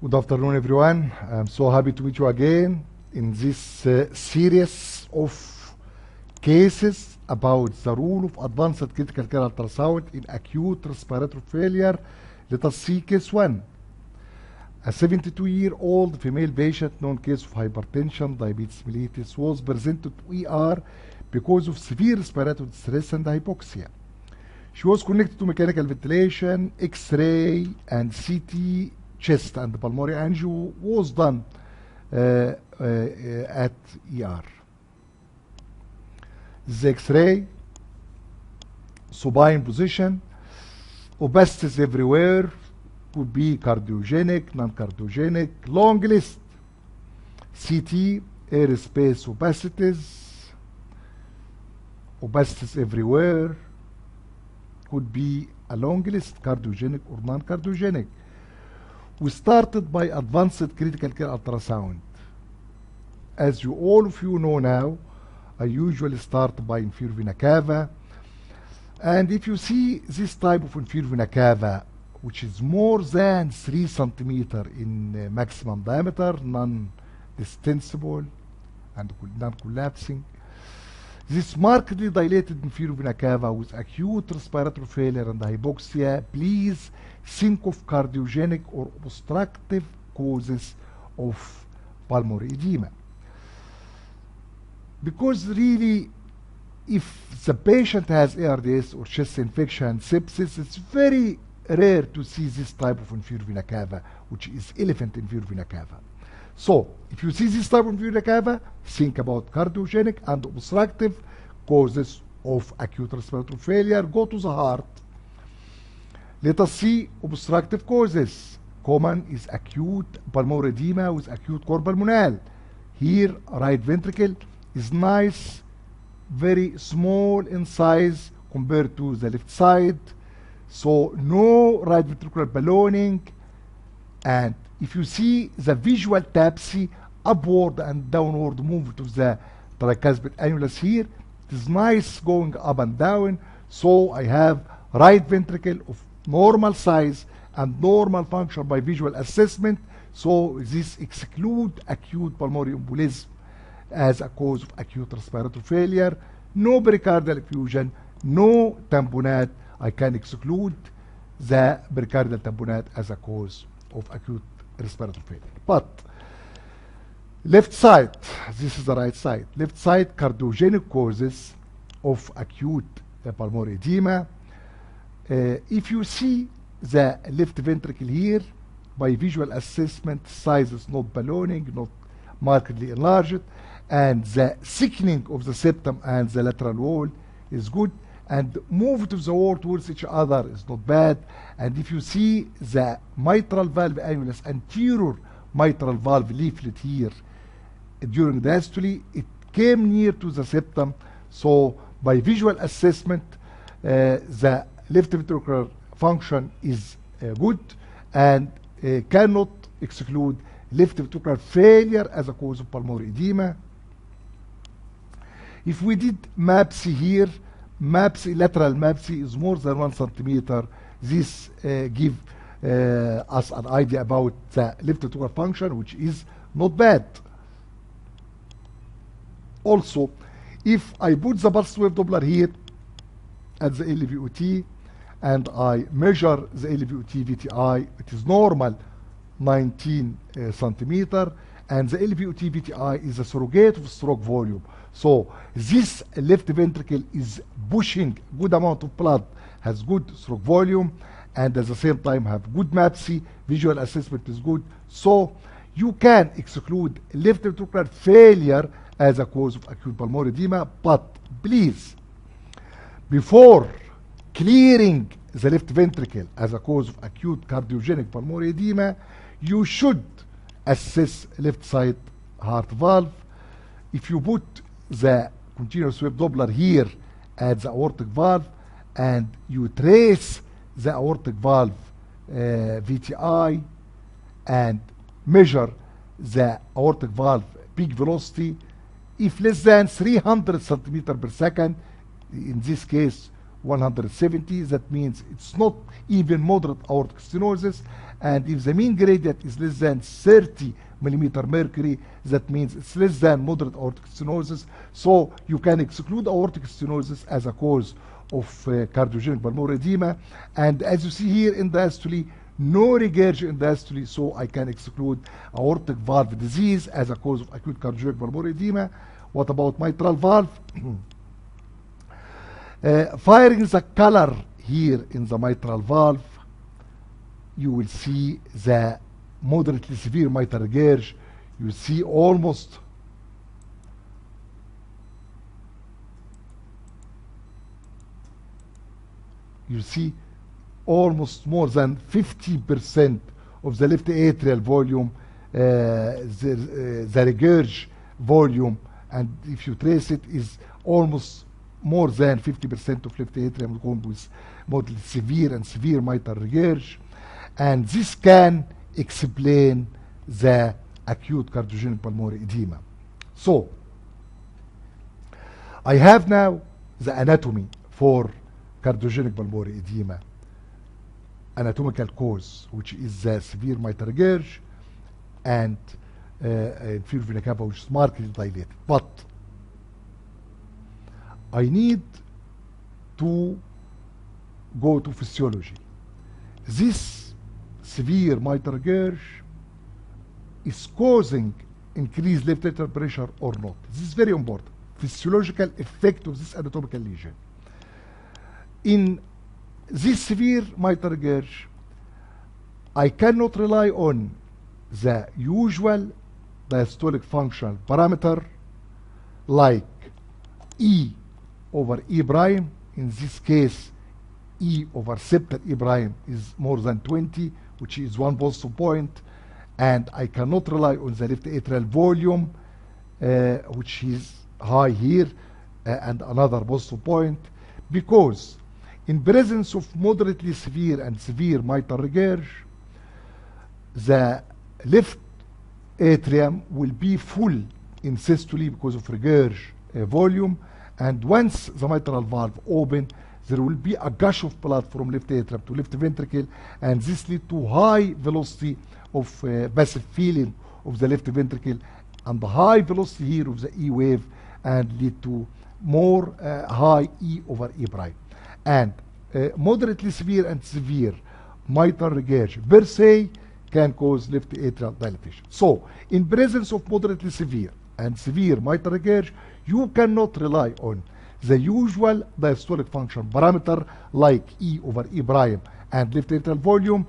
Good afternoon, everyone. I'm so happy to meet you again in this series of cases about the role of advanced critical care ultrasound in acute respiratory failure. Let us see case 1. A 72-year-old female patient, known case of hypertension, diabetes mellitus, was presented to ER because of severe respiratory distress and hypoxia. She was connected to mechanical ventilation, X-ray, and CT. Chest and pulmonary angio was done at ER. The X-ray, supine position, opacities everywhere, could be cardiogenic, non-cardiogenic, long list. CT, airspace opacities everywhere, could be a long list, cardiogenic or non-cardiogenic. We started by advanced critical care ultrasound. As all of you know now, I usually start by inferior vena cava. And if you see this type of inferior vena cava, which is more than 3 centimeter in maximum diameter, non-distensible and non-collapsing, this markedly dilated inferior vena cava with acute respiratory failure and hypoxia, please think of cardiogenic or obstructive causes of pulmonary edema. Because really, if the patient has ARDS or chest infection, sepsis, it's very rare to see this type of inferior vena cava, which is elephant inferior vena cava. So, if you see this type of inferior vena cava, think about cardiogenic and obstructive causes of acute respiratory failure. Go to the heart. Let us see obstructive causes. Common is acute pulmonary edema with acute cor pulmonale. Here, right ventricle is nice, very small in size compared to the left side. So, no right ventricular ballooning. And if you see the visual tapsy, upward and downward movement of the tricuspid annulus here, it is nice going up and down. So, I have right ventricle of normal size and normal function by visual assessment. So this exclude acute pulmonary embolism as a cause of acute respiratory failure. No pericardial effusion, no tamponade. I can exclude the pericardial tamponade as a cause of acute respiratory failure. But left side, this is the right side. Left side, cardiogenic causes of acute pulmonary edema. If you see the left ventricle here, by visual assessment, size is not ballooning, not markedly enlarged, and the thickening of the septum and the lateral wall is good, and movement of the wall towards each other is not bad. And if you see the mitral valve annulus, anterior mitral valve leaflet here, during the diastole, it came near to the septum, so by visual assessment, the left ventricular function is good and cannot exclude left ventricular failure as a cause of pulmonary edema. If we did MAPSI here, lateral MAPSI is more than 1 centimeter. This give us an idea about the left ventricular function, which is not bad. Also, if I put the pulse wave Doppler here at the LVOT, and I measure the LVOT VTI, it is normal 19 centimeter, and the LVOT VTI is a surrogate of stroke volume. So this left ventricle is pushing good amount of blood, has good stroke volume, and at the same time have good MAPSI, visual assessment is good. So you can exclude left ventricular failure as a cause of acute pulmonary edema, but please, before clearing the left ventricle as a cause of acute cardiogenic pulmonary edema, you should assess left side heart valve. If you put the continuous wave Doppler here at the aortic valve and you trace the aortic valve VTI and measure the aortic valve peak velocity, if less than 300 centimeter per second, in this case 170, that means it's not even moderate aortic stenosis, And if the mean gradient is less than 30 millimeter mercury, that means it's less than moderate aortic stenosis. So you can exclude aortic stenosis as a cause of cardiogenic pulmonary edema. And as you see here in diastole, no regurg in diastole, so I can exclude aortic valve disease as a cause of acute cardiogenic pulmonary edema. What about mitral valve? Firing the color here in the mitral valve, you will see the moderately severe mitral regurg. You see almost more than 50% of the left atrial volume, the regurg volume, and if you trace it, is almost more than 50% of left atrium going with moderately severe and severe mitral regurg. And this can explain the acute cardiogenic pulmonary edema. So, I have now the anatomy for cardiogenic pulmonary edema, anatomical cause, which is the severe mitral regurg and inferior vena cava, which is markedly dilated. But I need to go to physiology. This severe mitral regurg is causing increased left atrial pressure or not. This is very important. Physiological effect of this anatomical lesion. In this severe mitral regurg, I cannot rely on the usual diastolic functional parameter like E over E prime. In this case, E over septal E prime is more than 20, which is one positive point, and I cannot rely on the left atrial volume, which is high here, and another positive point, because in presence of moderately severe and severe mitral regurg, the left atrium will be full in systole because of regurg volume, and once the mitral valve open, there will be a gush of blood from left atrium to left ventricle, and this lead to high velocity of passive filling of the left ventricle, and the high velocity here of the E wave, and lead to more high E over E prime. And moderately severe and severe mitral regurg per se can cause left atrial dilatation. So, in presence of moderately severe and severe mitral regurg, you cannot rely on the usual diastolic function parameter like E over E prime and left atrial volume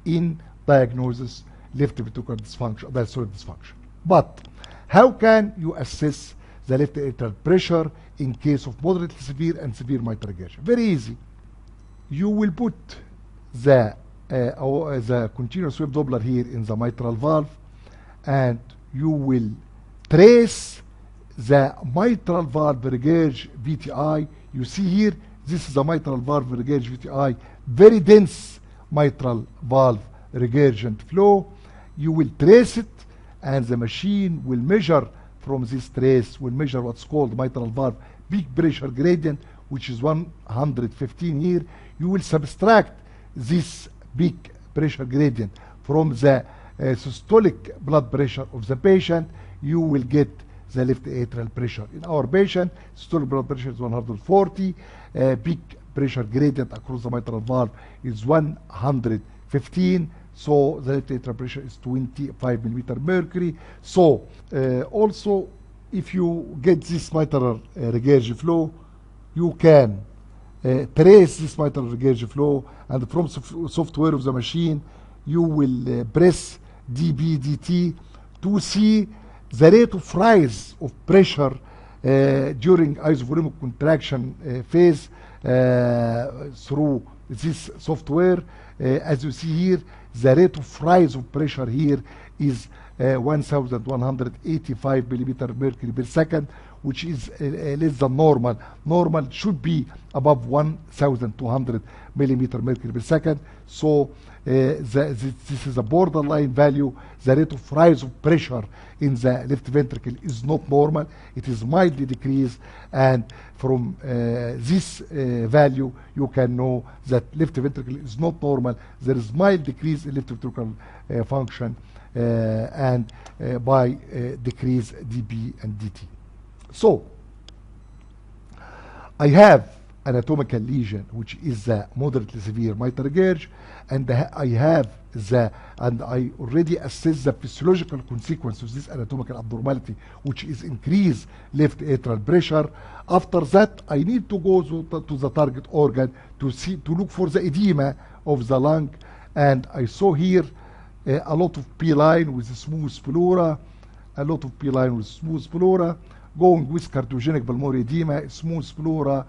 in diagnosis left ventricular dysfunction, diastolic dysfunction. But how can you assess the left atrial pressure in case of moderately severe and severe mitral regurg? Very easy. You will put the continuous wave Doppler here in the mitral valve, and you will trace the mitral valve regurg VTI. You see here, this is the mitral valve regurg VTI, very dense mitral valve regurgent flow. You will trace it, and the machine will measure from this trace, will measure what's called mitral valve peak pressure gradient, which is 115 here. You will subtract this peak pressure gradient from the systolic blood pressure of the patient. You will get the left atrial pressure. In our patient, systolic blood pressure is 140, peak pressure gradient across the mitral valve is 115, so the left atrial pressure is 25 millimeter mercury. So also, if you get this mitral regurg flow, you can trace this mitral regurg flow, and from software of the machine, you will press dB/dt to see the rate of rise of pressure during isovolumic contraction phase through this software. As you see here, the rate of rise of pressure here is 1185 millimeter mercury per second, which is less than normal. Normal should be above 1200 millimeter mercury per second. So This is a borderline value. The rate of rise of pressure in the left ventricle is not normal. It is mildly decreased, and from this value you can know that left ventricle is not normal. There is mild decrease in left ventricular function and by decrease dB and dt. So I have anatomical lesion which is the moderately severe mitral regurg, and I already assessed the physiological consequence of this anatomical abnormality, which is increased left atrial pressure. After that, I need to go to the target organ to look for the edema of the lung, and I saw here a lot of P-line with smooth pleura, going with cardiogenic pulmonary edema, smooth pleura,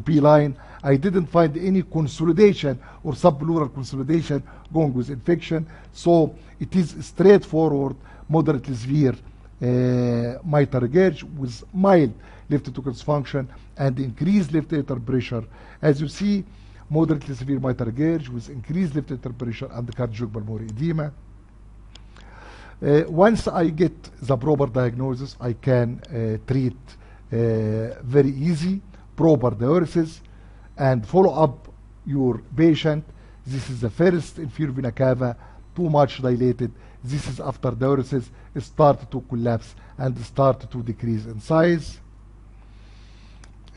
P-line. I didn't find any consolidation or subpleural consolidation going with infection, so it is straightforward moderately severe mitral regurg with mild left ventricular dysfunction and increased left atrial pressure. As you see, moderately severe mitral regurg with increased left atrial pressure and cardiogenic pulmonary edema. Once I get the proper diagnosis, I can treat very easy, proper diuresis, and follow up your patient. This is the first inferior vena cava, too much dilated. This is after diuresis, it started to collapse and started to decrease in size.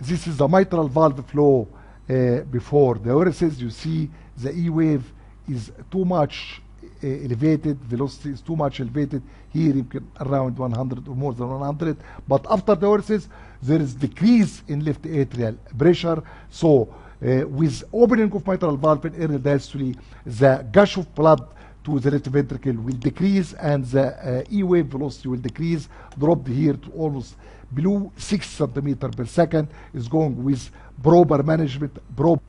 This is the mitral valve flow before diuresis. You see the E wave is too much elevated, velocity is too much elevated. Here you can around 100 or more than 100, but after diuresis there is decrease in left atrial pressure. So with opening of mitral valve in early diastole, the gush of blood to the left ventricle will decrease and the E wave velocity will decrease, dropped here to almost below 6 centimeters per second. Is going with proper management.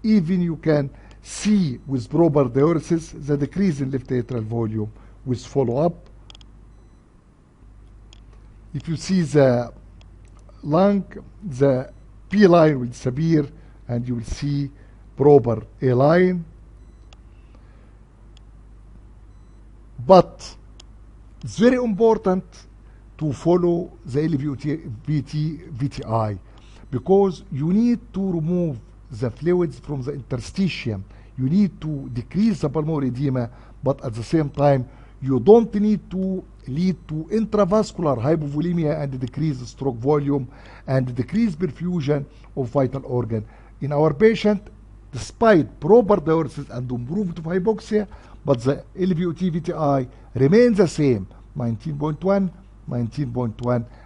Even you can see with proper diuresis the decrease in left atrial volume with follow-up. If you see the lung, the P line will disappear and you will see proper A line. But it's very important to follow the LVOT-VTI because you need to remove the fluids from the interstitium. You need to decrease the pulmonary edema, but at the same time you don't need to lead to intravascular hypovolemia and decrease stroke volume and decrease perfusion of vital organ. In our patient, despite proper diuresis and improvement of hypoxia, but the LVOT-VTI remains the same, 19.1,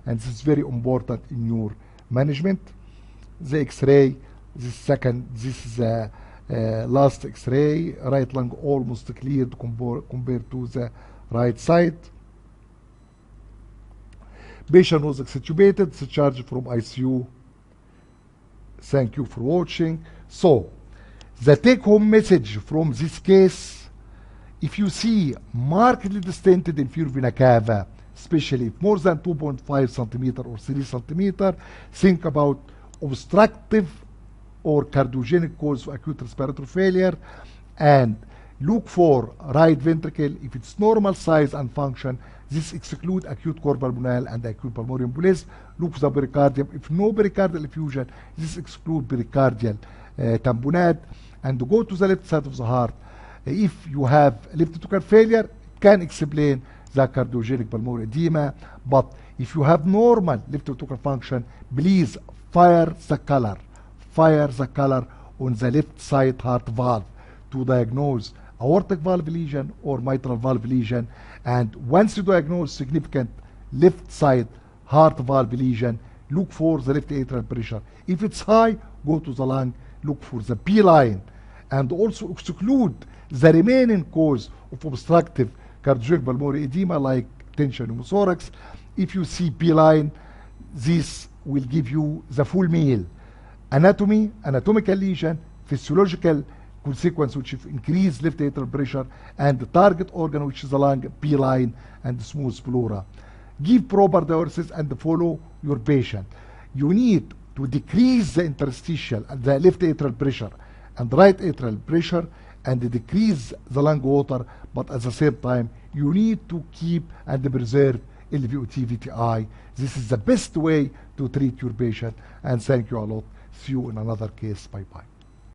and this is very important in your management. The X-ray, this is the last X-ray, right lung almost cleared compared to the right side. Patient was extubated, discharged from ICU. Thank you for watching. So, the take-home message from this case, if you see markedly distended inferior vena cava, especially if more than 2.5 centimeter or 3 centimeter, think about obstructive or cardiogenic cause of acute respiratory failure, and look for right ventricle. If it's normal size and function, this exclude acute cor pulmonale and acute pulmonary embolism. Look for the pericardium. If no pericardial effusion, this exclude pericardial tamponade, and go to the left side of the heart. If you have left ventricular failure, can explain the cardiogenic pulmonary edema. But if you have normal left ventricular function, please fire the color on the left side heart valve to diagnose aortic valve lesion or mitral valve lesion. And once you diagnose significant left side heart valve lesion, look for the left atrial pressure. If it's high, go to the lung, look for the P line, and also exclude the remaining cause of obstructive cardiogenic pulmonary edema like tension pneumothorax. If you see P line, this will give you the full meal: anatomy, anatomical lesion, physiological consequence which is increased left atrial pressure, and the target organ which is the lung, P line, and smooth pleura. Give proper diuresis and follow your patient. You need to decrease the interstitial, the left atrial pressure and right atrial pressure, and decrease the lung water, but at the same time you need to keep and preserve LVOT VTI. This is the best way to treat your patient, and thank you a lot. See you in another case. Bye bye.